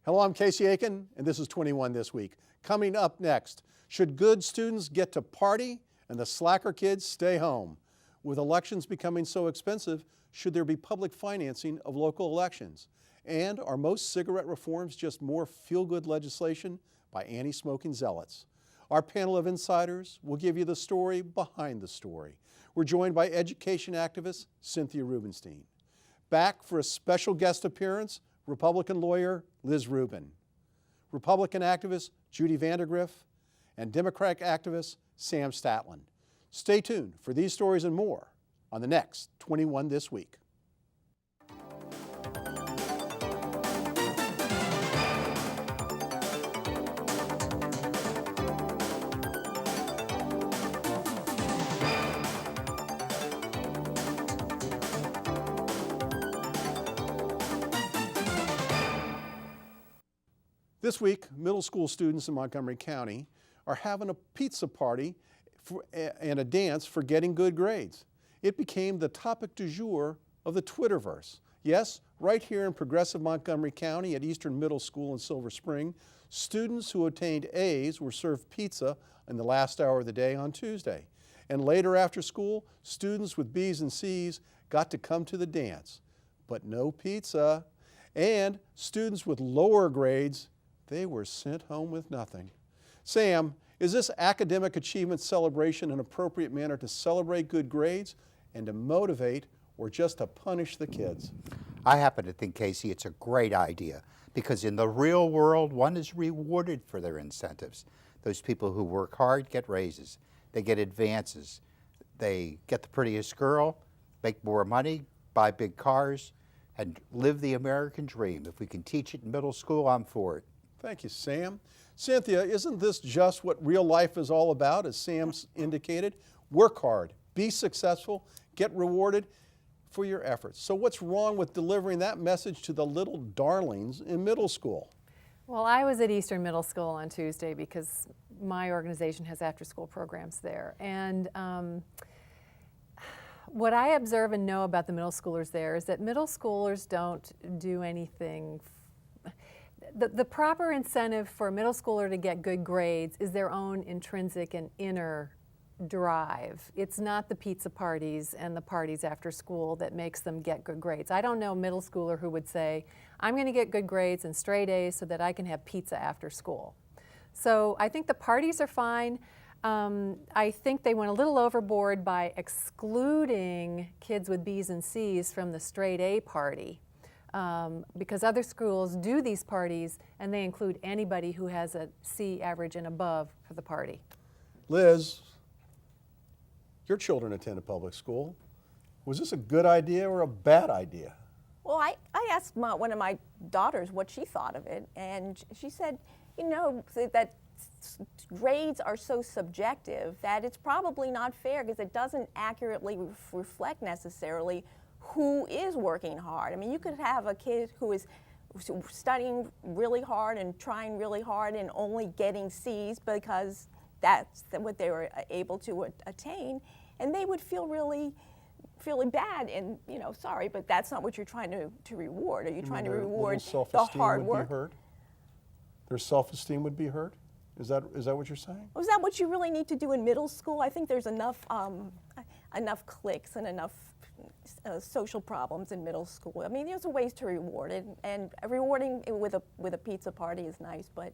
Hello, I'm Casey Aiken, and this is 21 This Week. Coming up next, should good students get to party and the slacker kids stay home? With elections becoming so expensive, should there be public financing of local elections? And are most cigarette reforms just more feel-good legislation by anti-smoking zealots? Our panel of insiders will give you the story behind the story. We're joined by education activist Cynthia Rubenstein. Back for a special guest appearance, Republican lawyer Liz Rubin, Republican activist Judy Vandergriff, and Democratic activist Sam Statland. Stay tuned for these stories and more on the next 21 This Week. This week, middle school students in Montgomery County are having a pizza party and a dance for getting good grades. It became the topic du jour of the Twitterverse. Yes, right here in progressive Montgomery County at Eastern Middle School in Silver Spring, students who attained A's were served pizza in the last hour of the day on Tuesday. And later after school, students with B's and C's got to come to the dance. But no pizza. And students with lower grades, they were sent home with nothing. Sam, is this academic achievement celebration an appropriate manner to celebrate good grades and to motivate or just to punish the kids? I happen to think, Casey, it's a great idea because in the real world, one is rewarded for their incentives. Those people who work hard get raises. They get advances. They get the prettiest girl, make more money, buy big cars, and live the American dream. If we can teach it in middle school, I'm for it. Thank you, Sam. Cynthia, isn't this just what real life is all about, as Sam's indicated? Work hard, be successful, get rewarded for your efforts. So what's wrong with delivering that message to the little darlings in middle school? Well, I was at Eastern Middle School on Tuesday because my organization has after-school programs there. And what I observe and know about the middle schoolers there is that middle schoolers don't do anything. The proper incentive for a middle schooler to get good grades is their own intrinsic and inner drive. It's not the pizza parties and the parties after school that makes them get good grades. I don't know a middle schooler who would say, I'm going to get good grades and straight A's so that I can have pizza after school. So I think the parties are fine. I think they went a little overboard by excluding kids with B's and C's from the straight A party. Because other schools do these parties and they include anybody who has a C average and above for the party. Liz, your children attend a public school. Was this a good idea or a bad idea? Well, I asked one of my daughters what she thought of it, and she said, you know, that grades are so subjective that it's probably not fair because it doesn't accurately reflect necessarily who is working hard. I mean, you could have a kid who is studying really hard and trying really hard and only getting C's because that's what they were able to attain, and they would feel really bad and, you know, sorry, but that's not what you're trying to reward. Are you trying to reward the hard work? Their self-esteem would be hurt? Is that what you're saying? Well, is that what you really need to do in middle school? I think there's enough cliques and enough social problems in middle school. I mean, there's ways to reward it, and rewarding it with a pizza party is nice, but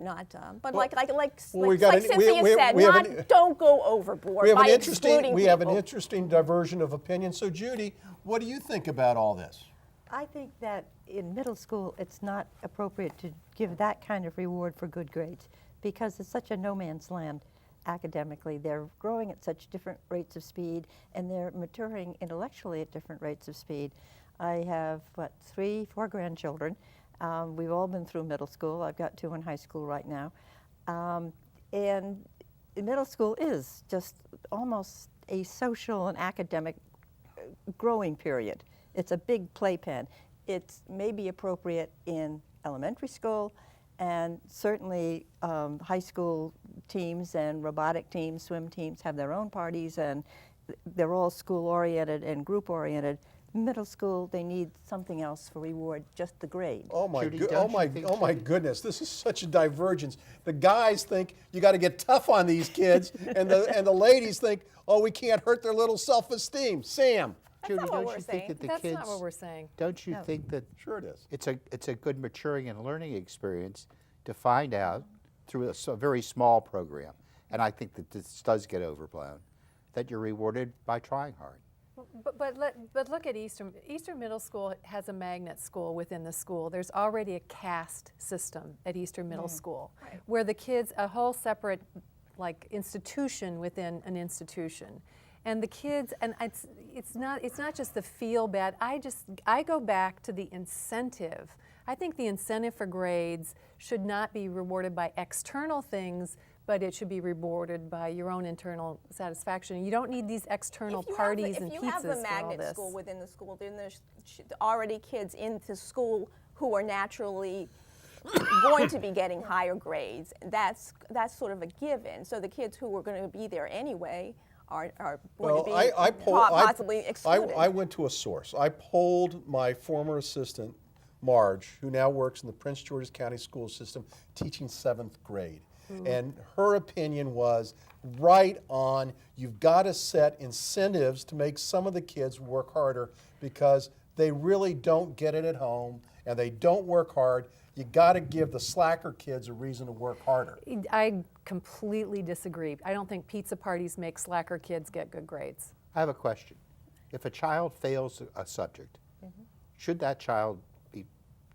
not. Like Cynthia said, don't go overboard by excluding people. We have an interesting diversion of opinion. So, Judy, what do you think about all this? I think that in middle school, it's not appropriate to give that kind of reward for good grades because it's such a no man's land. Academically, they're growing at such different rates of speed and they're maturing intellectually at different rates of speed. I have, 4 grandchildren. We've all been through middle school. I've got 2 in high school right now. And middle school is just almost a social and academic growing period. It's a big playpen. It may be appropriate in elementary school, and certainly high school teams and robotic teams, swim teams have their own parties, and they're all school-oriented and group-oriented. middle school, they need something else for reward, just the grade. Oh my, Judy, oh don't you my, think- oh my goodness! This is such a divergence. The guys think you got to get tough on these kids, and the ladies think, oh, we can't hurt their little self-esteem. Sam, Judy, not what don't we're you saying. think that the That's kids? not what we're saying. Don't you No. think that sure it is. it's a good maturing and learning experience to find out through a very small program, and I think that this does get overblown, that you're rewarded by trying hard. But look at Eastern. Eastern Middle School has a magnet school within the school. There's already a caste system at Eastern Middle School, where the kids, a whole separate like institution within an institution. And the kids, and it's not just the feel bad. I go back to the incentive. I think the incentive for grades should not be rewarded by external things, but it should be rewarded by your own internal satisfaction. You don't need these external parties and pizzas If you have the for all magnet this. school within the school, then there's already kids into school who are naturally going to be getting higher grades. That's sort of a given. So the kids who are going to be there anyway are going to be possibly excluded. I went to a source. I polled my former assistant, Marge, who now works in the Prince George's County School System, teaching 7th grade. And her opinion was right on. You've got to set incentives to make some of the kids work harder because they really don't get it at home and they don't work hard. You got to give the slacker kids a reason to work harder. I completely disagree. I don't think pizza parties make slacker kids get good grades. I have a question. If a child fails a subject, should that child be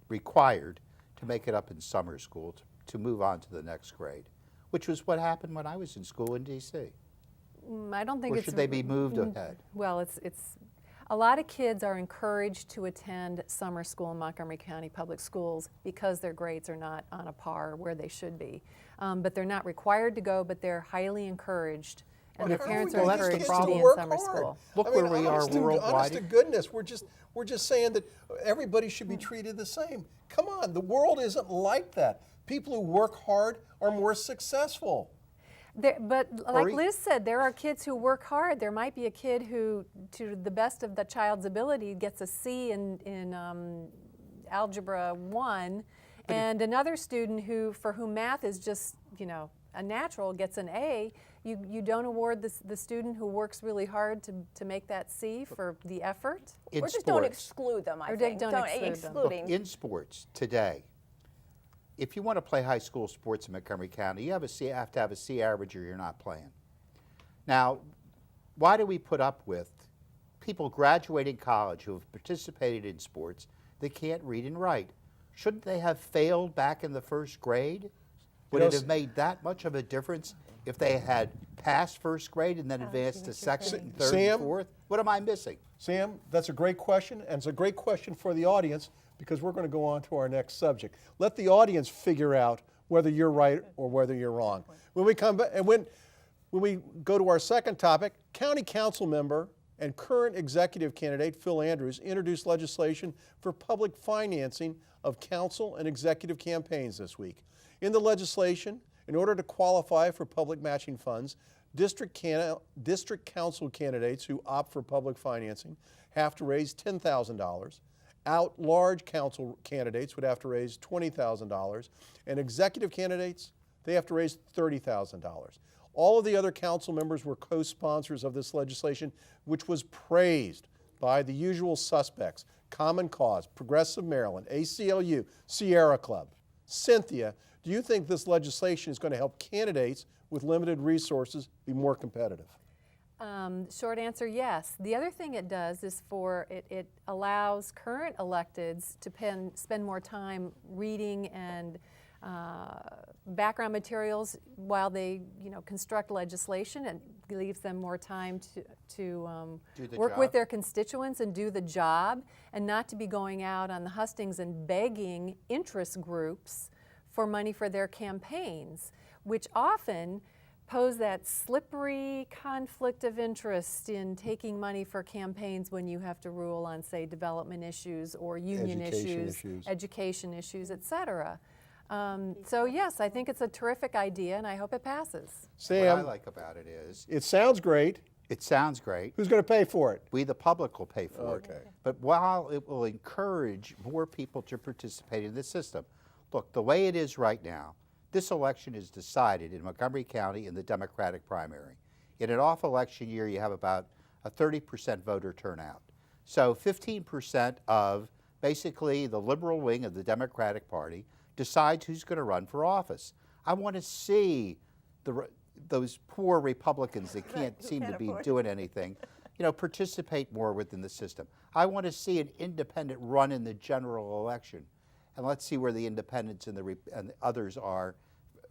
required to make it up in summer school to move on to the next grade, which was what happened when I was in school in D.C.? I don't think Or it's. should they be moved ahead? Well, it's a lot of kids are encouraged to attend summer school in Montgomery County Public Schools because their grades are not on a par where they should be. But they're not required to go, but they're highly encouraged. And their parents are encouraged to be in summer school. Look where we are worldwide. Honest to goodness, we're just saying that everybody should be treated the same. Come on, the world isn't like that. People who work hard are more successful. But like Liz said, there are kids who work hard. There might be a kid who, to the best of the child's ability, gets a C in Algebra 1, and another student for whom math is just, a natural gets an A. You don't award the student who works really hard to make that C for the effort? In or just sports, don't exclude them, I think. don't exclude them. Excluding. Look, in sports today, if you want to play high school sports in Montgomery County, you have to have a C average or you're not playing. Now, why do we put up with people graduating college who have participated in sports that can't read and write? Shouldn't they have failed back in the first grade? Would it have made that much of a difference if they had passed first grade and then advanced to second, and third, Sam? and fourth? What am I missing? Sam, that's a great question, and it's a great question for the audience because we're going to go on to our next subject. Let the audience figure out whether you're right or whether you're wrong. When we come back, and when we go to our second topic, County Council member and current executive candidate Phil Andrews introduced legislation for public financing of council and executive campaigns this week. In the legislation, in order to qualify for public matching funds, district council candidates who opt for public financing have to raise $10,000. At-large council candidates would have to raise $20,000, and executive candidates, they have to raise $30,000. All of the other council members were co-sponsors of this legislation, which was praised by the usual suspects: Common Cause, Progressive Maryland, ACLU, Sierra Club. Cynthia, do you think this legislation is going to help candidates with limited resources be more competitive? Short answer, yes. The other thing it does is it allows current electeds to spend more time reading and background materials while they construct legislation, and leaves them more time to work with their constituents and do the job, and not to be going out on the hustings and begging interest groups for money for their campaigns, which often pose that slippery conflict of interest in taking money for campaigns when you have to rule on, say, development issues or union education issues, et cetera. So yes, I think it's a terrific idea, and I hope it passes. Sam, What I like about it is, it sounds great. It sounds great. Who's going to pay for it? We, the public, will pay for Okay. it. But while it will encourage more people to participate in the system, look, the way it is right now, this election is decided in Montgomery County in the Democratic primary. In an off-election year, you have about a 30% voter turnout. So 15% of basically the liberal wing of the Democratic Party decides who's going to run for office. I want to see those poor Republicans that can't seem to be doing anything, participate more within the system. I want to see an independent run in the general election. And let's see where the independents and the others are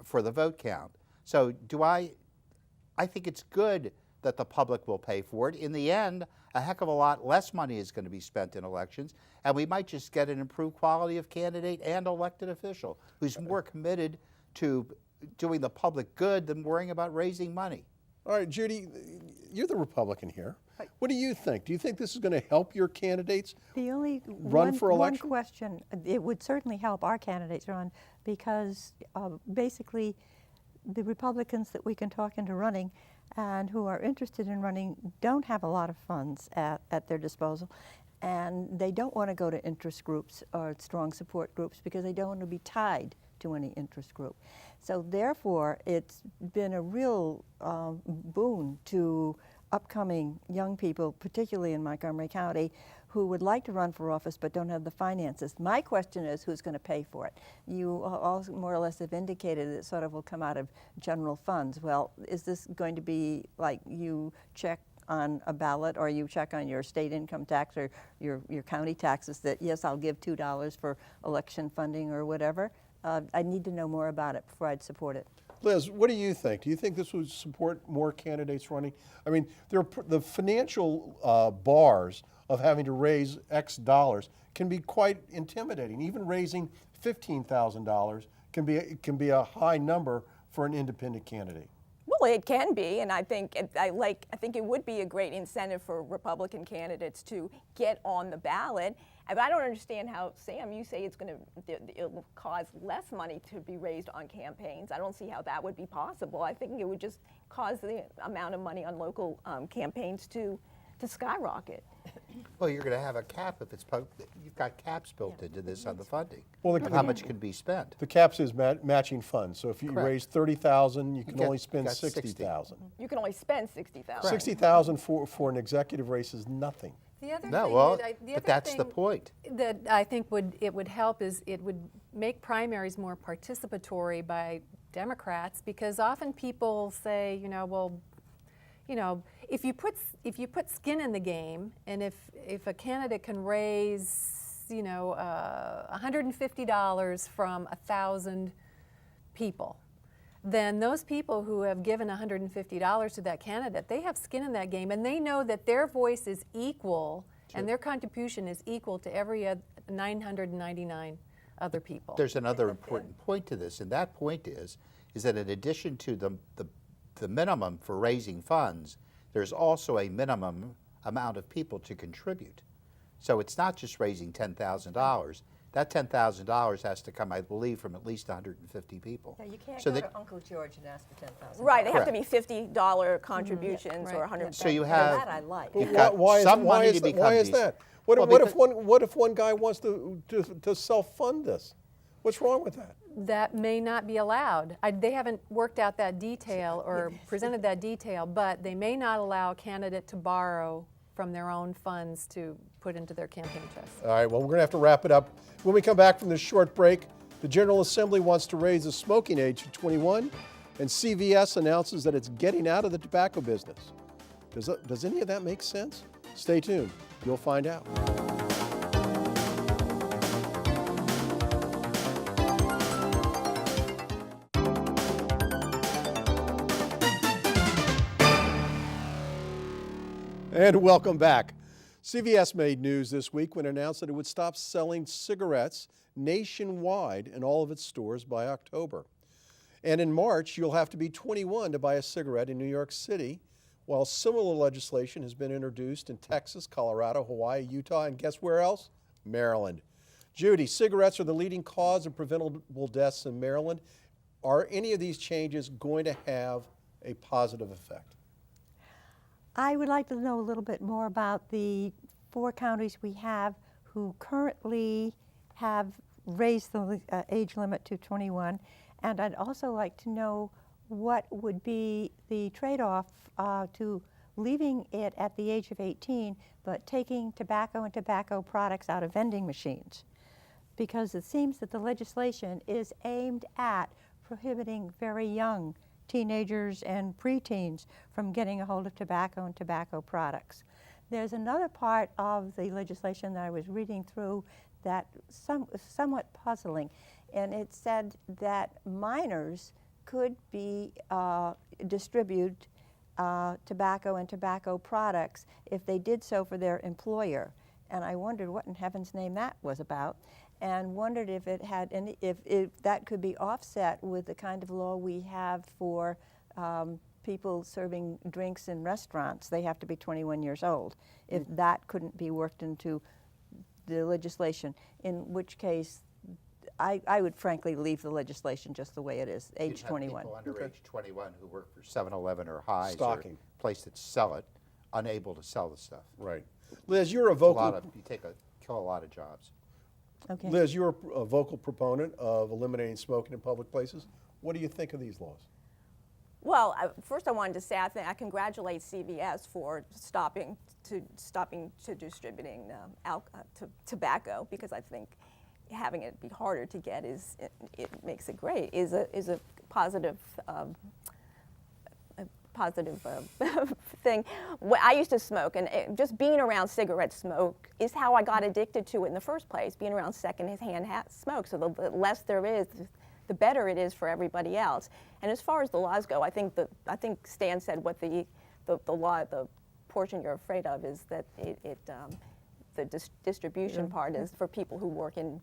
for the vote count. So I think it's good that the public will pay for it. In the end, a heck of a lot less money is going to be spent in elections, and we might just get an improved quality of candidate and elected official who's more committed to doing the public good than worrying about raising money. All right, Judy, you're the Republican here. What do you think? Do you think this is going to help your candidates The only run for election? one question, it would certainly help our candidates run because basically the Republicans that we can talk into running and who are interested in running don't have a lot of funds at their disposal, and they don't want to go to interest groups or strong support groups because they don't want to be tied to any interest group. So therefore, it's been a real boon to upcoming young people, particularly in Montgomery County, who would like to run for office but don't have the finances. My question is, who's going to pay for it? You all more or less have indicated it sort of will come out of general funds. Well, is this going to be like you check on a ballot or you check on your state income tax or your county taxes that, yes, I'll give $2 for election funding or whatever? I need to know more about it before I'd support it. Liz, what do you think? Do you think this would support more candidates running? I mean, the financial bars of having to raise X dollars can be quite intimidating. Even raising $15,000 can be a high number for an independent candidate. Well, it can be, and I think it would be a great incentive for Republican candidates to get on the ballot. But I don't understand how, Sam, you say it'll cause less money to be raised on campaigns. I don't see how that would be possible. I think it would just cause the amount of money on local campaigns to skyrocket. Well, you're going to have a cap if you've got caps built into this on the funding. Well, of how much can be spent. The caps is matching funds. So if you Correct. raise $30,000, you can get- only spend got 60. $60,000. You can only spend $60,000. Right. $60,000 for an executive race is nothing. The other No, thing well, the but other that's the thing point. that I think would help is it would make primaries more participatory by Democrats, because often people say, if you put skin in the game, and if a candidate can raise $150 from 1,000 people, then those people who have given $150 to that candidate, they have skin in that game, and they know that their voice is equal and their contribution is equal to every 999 other people. There's another important point to this, and that point is that in addition to the minimum for raising funds, there's also a minimum amount of people to contribute. So it's not just raising $10,000. That $10,000 has to come, I believe, from at least 150 people. Yeah, you can't So go that- to Uncle George and ask for $10,000. Right, they have to Correct. be $50 contributions right. or 100. So you Now have that I like. you've got Why some is, money why to is, become why is these. that? Well, What if one guy wants to self-fund this? What's wrong with that? That may not be allowed. They haven't worked out that detail or presented that detail, but they may not allow a candidate to borrow from their own funds to put into their campaign chest. All right, well, we're going to have to wrap it up. When we come back from this short break, the General Assembly wants to raise the smoking age to 21, and CVS announces that it's getting out of the tobacco business. Does any of that make sense? Stay tuned. You'll find out. And welcome back. CVS made news this week when it announced that it would stop selling cigarettes nationwide in all of its stores by October. And in March, you'll have to be 21 to buy a cigarette in New York City, while similar legislation has been introduced in Texas, Colorado, Hawaii, Utah, and guess where else? Maryland. Judy, cigarettes are the leading cause of preventable deaths in Maryland. Are any of these changes going to have a positive effect? I would like to know a little bit more about the 4 counties we have who currently have raised the age limit to 21, and I'd also like to know what would be the trade-off to leaving it at the age of 18, but taking tobacco and tobacco products out of vending machines. Because it seems that the legislation is aimed at prohibiting very young teenagers and preteens from getting a hold of tobacco and tobacco products. There's another part of the legislation that I was reading through that somewhat puzzling, and it said that minors could be distribute tobacco and tobacco products if they did so for their employer. And I wondered what in heaven's name that was about, and wondered if it had any, if that could be offset with the kind of law we have for people serving drinks in restaurants. They have to be 21 years old. If that couldn't be worked into the legislation, in which case I would frankly leave the legislation just the way it is, age 21. People under age 21 who work for 7-Eleven or Highs Stocking. or place that sell it, unable to sell the stuff. Right. Liz, you're a A lot vocal, of, kill a lot of jobs. Okay. Liz, you're a vocal proponent of eliminating smoking in public places. What do you think of these laws? Well, first I wanted to say I congratulate CVS for stopping to distributing tobacco, because I think having it be harder to get it makes it great, is a positive thing. I used to smoke, and just being around cigarette smoke is how I got addicted to it in the first place, being around secondhand smoke. So the less there is, the better it is for everybody else. And as far as the laws go, I think Stan said what the portion you're afraid of is that the distribution part is for people who work in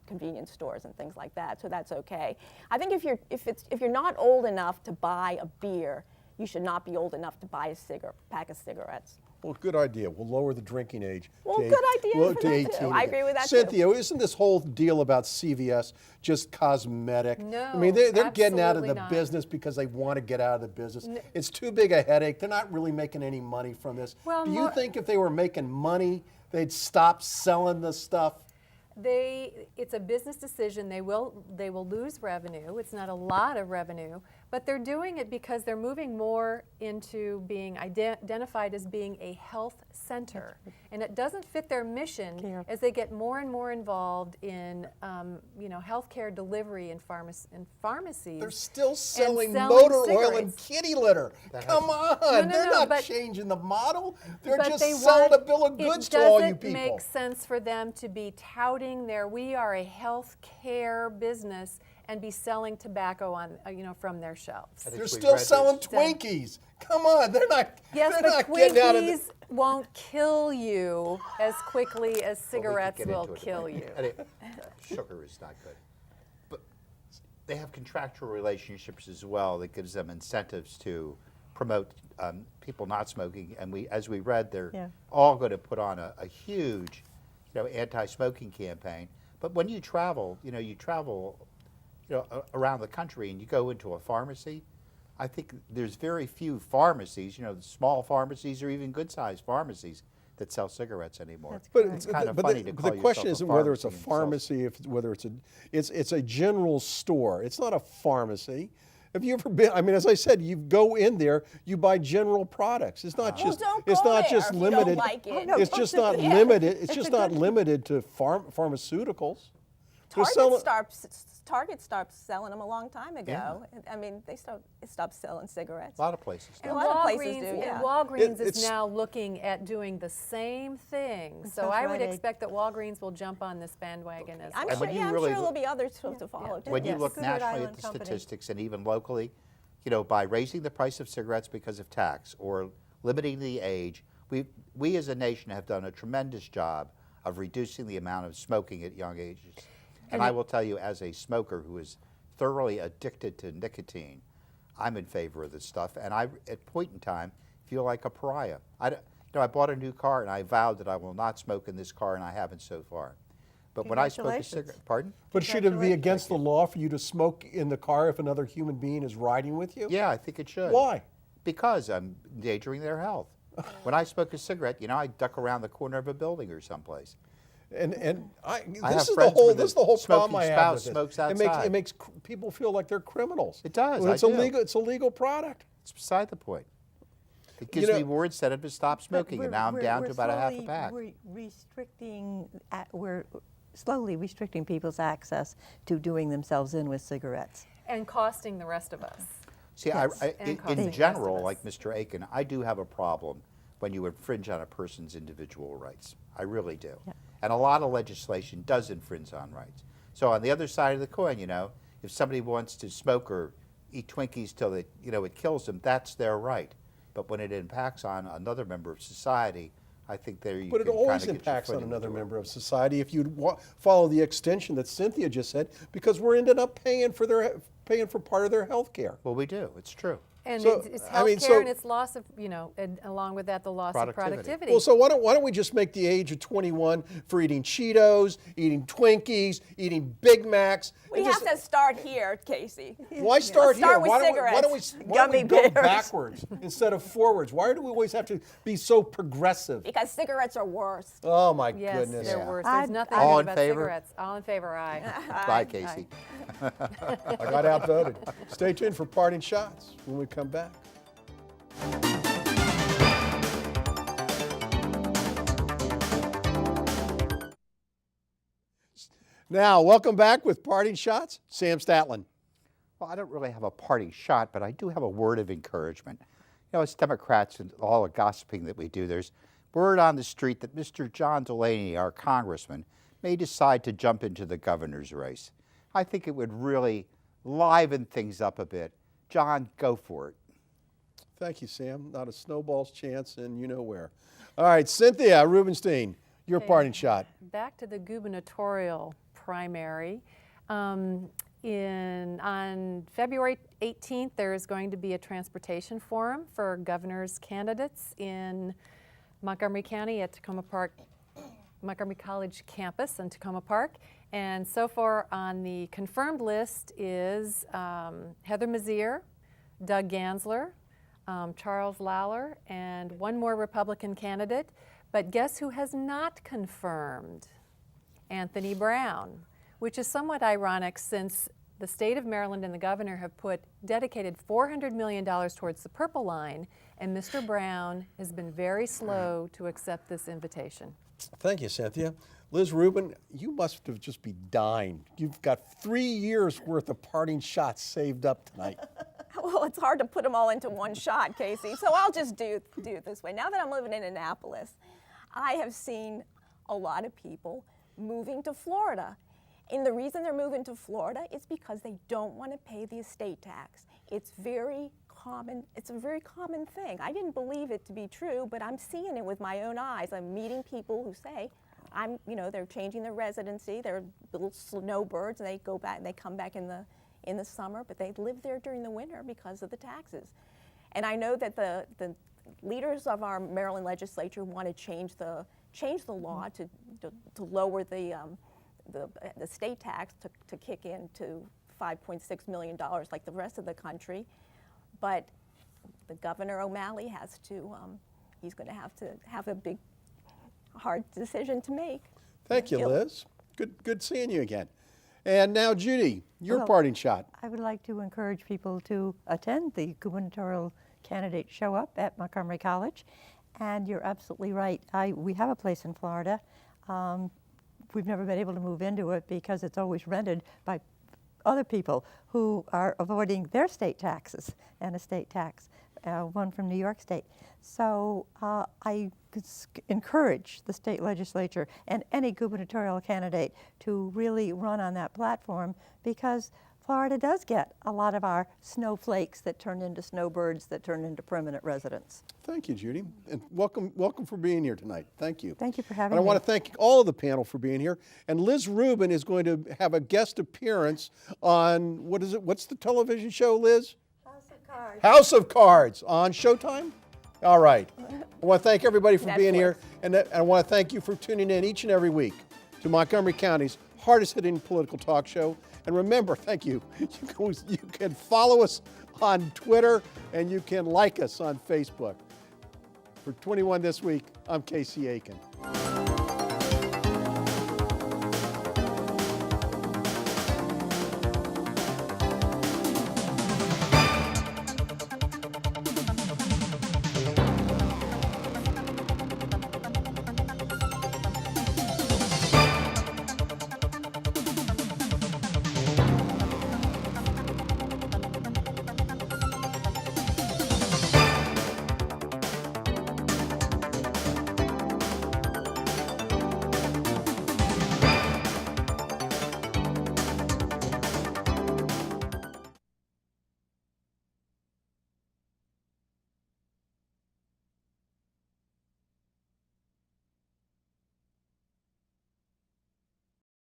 convenience stores and things like that. So that's okay. I think if you're not old enough to buy a beer, you should not be old enough to buy a pack of cigarettes. Well, good idea. We'll lower the drinking age Well, to, good idea for to that 18 too. I again. agree with that too. Cynthia, isn't this whole deal about CVS just cosmetic? No, I mean, they're getting out of absolutely the not. business because they want to get out of the business. It's too big a headache. They're not really making any money from this. Well, do you more- think if they were making money, they'd stop selling the stuff? It's a business decision. They will lose revenue. It's not a lot of revenue, but they're doing it because they're moving more into being identified as being a health center, and it doesn't fit their mission as they get more and more involved in healthcare delivery and pharmacies. They're still selling selling motor oil and cigarettes. kitty litter. Come on, they're not but- changing the model. They're But just they selling want- a bill of goods to all you It people. doesn't make sense for them to be touting we are a health care business and be selling tobacco on from their shelves. I think They're we still read selling this. Twinkies. Come on, they're not. Yes, they're but not getting out of Twinkies won't kill you as quickly as cigarettes get will into it. kill you. Anyway, sugar is not good. But they have contractual relationships as well that gives them incentives to promote people not smoking. And as we read, they're all going to put on a huge anti-smoking campaign. But when you travel, around the country and you go into a pharmacy, I think there's very few pharmacies, small pharmacies or even good-sized pharmacies that sell cigarettes anymore. But It's kind of but funny the, to call the question yourself isn't whether it's a pharmacy and pharmacy, whether it's a general store. It's not a pharmacy. Have you ever been? I mean, as I said, you go in there, you buy general products. It's not just. don't It's go not there just if you don't limited. like it. no, It's just not limited. It's just not limited to pharmaceuticals. They're selling- Target stopped selling them a long time ago. I mean, they stopped selling cigarettes. A lot of places. And a lot of places Walgreens, do, yeah. Walgreens It's- is now looking at doing the same thing. So sounds I would Rite Aid. expect that Walgreens will jump on this bandwagon as I'm well. when sure, you I'm really sure there'll look- be others to follow too. When you Yes. look Good Rhode nationally Island at the company. statistics and even locally, by raising the price of cigarettes because of tax or limiting the age, we as a nation have done a tremendous job of reducing the amount of smoking at young ages. And I will tell you, as a smoker who is thoroughly addicted to nicotine, I'm in favor of this stuff. And I, at point in time, feel like a pariah. I bought a new car and I vowed that I will not smoke in this car, and I haven't so far. But when I smoke a Congratulations. cigarette, pardon? But should it be against the law for you to smoke in the car if another human being is riding with you? Yeah, I think it should. Why? Because I'm endangering their health. When I smoke a cigarette, I duck around the corner of a building or someplace. And have this is friends where the whole problem smoking I have with spouse this. smokes It outside. makes people feel like they're criminals. It does, When I it's do. illegal. It's a legal product. It's beside the point. It gives me more incentive to stop smoking, and now I'm down to about a half a pack. We're slowly restricting people's access to doing themselves in with cigarettes. And costing the rest of us. See, And costing the in rest of general, us. like Mr. Aiken, I do have a problem when you infringe on a person's individual rights. I really do. Yeah. And a lot of legislation does infringe on rights. So on the other side of the coin, if somebody wants to smoke or eat Twinkies till it kills them, that's their right. But when it impacts on another member of society, I think there you But it can always kinda get your impacts foot on in the another door. member of society if you follow the extension that Cynthia just said, because we're ended up paying for part of their health care. Well, we do. It's true. And So, it's I mean, health care so- and it's loss of, and along with that, the loss of Productivity. productivity. Well, so why don't we just make the age of 21 for eating Cheetos, eating Twinkies, eating Big Macs? We and have just- to start here, Casey. Why start Let's start here? with Why don't cigarettes, we go gummy bears. backwards instead of forwards? Why do we always have to be so progressive? Because cigarettes are worse. Oh my yes, goodness! they're Yeah. worse. I'd- There's nothing All good in about favor? cigarettes. All in favor, aye. Bye, Casey. I got outvoted. Stay tuned for Parting Shots when we come back. Now, welcome back with Parting Shots. Sam Statland. Well, I don't really have a party shot, but I do have a word of encouragement. As Democrats and all the gossiping that we do, there's word on the street that Mr. John Delaney, our congressman, may decide to jump into the governor's race. I think it would really liven things up a bit. John, go for it. Thank you, Sam. Not a snowball's chance, and you know where. All right, Cynthia Rubenstein, your parting shot. Back to the gubernatorial primary. On February 18th, there is going to be a transportation forum for governor's candidates in Montgomery County at Tacoma Park, Montgomery College campus in Tacoma Park. And so far on the confirmed list is Heather Mazier, Doug Gansler, Charles Lawler, and one more Republican candidate. But guess who has not confirmed? Anthony Brown, which is somewhat ironic since the state of Maryland and the governor have dedicated $400 million towards the Purple Line, and Mr. Brown has been very slow to accept this invitation. Thank you, Cynthia. Liz Rubin, you must have just be dying. You've got 3 years worth of parting shots saved up tonight. Well, it's hard to put them all into one shot, Casey. So I'll just do it this way. Now that I'm living in Annapolis, I have seen a lot of people moving to Florida. And the reason they're moving to Florida is because they don't want to pay the estate tax. It's very common. It's a very common thing. I didn't believe it to be true, but I'm seeing it with my own eyes. I'm meeting people who say, they're changing their residency. They're little snowbirds, and they go back. They come back in the summer, but they live there during the winter because of the taxes. And I know that the leaders of our Maryland legislature want to change the law to lower the state tax to kick in to $5.6 million like the rest of the country. But the Governor O'Malley has to, he's going to have a big, hard decision to make. Thank you, Liz. Good seeing you again. And now, Judy, your Well, parting shot. I would like to encourage people to attend the gubernatorial candidate show up at Montgomery College. And you're absolutely right. We have a place in Florida. We've never been able to move into it because it's always rented by other people who are avoiding their state taxes and a state tax, one from New York State. So I encourage the state legislature and any gubernatorial candidate to really run on that platform, because Florida does get a lot of our snowflakes that turn into snowbirds that turn into permanent residents. Thank you, Judy, and welcome for being here tonight. Thank you. Thank you for having And I me. want to thank all of the panel for being here. And Liz Rubin is going to have a guest appearance on, what is it? What's the television show, Liz? House of Cards. House of Cards on Showtime? All right. I want to thank everybody for being Netflix. here, and I want to thank you for tuning in each and every week to Montgomery County's hardest-hitting political talk show. And remember, thank you, you can follow us on Twitter and you can like us on Facebook. For 21 This Week, I'm Casey Aiken.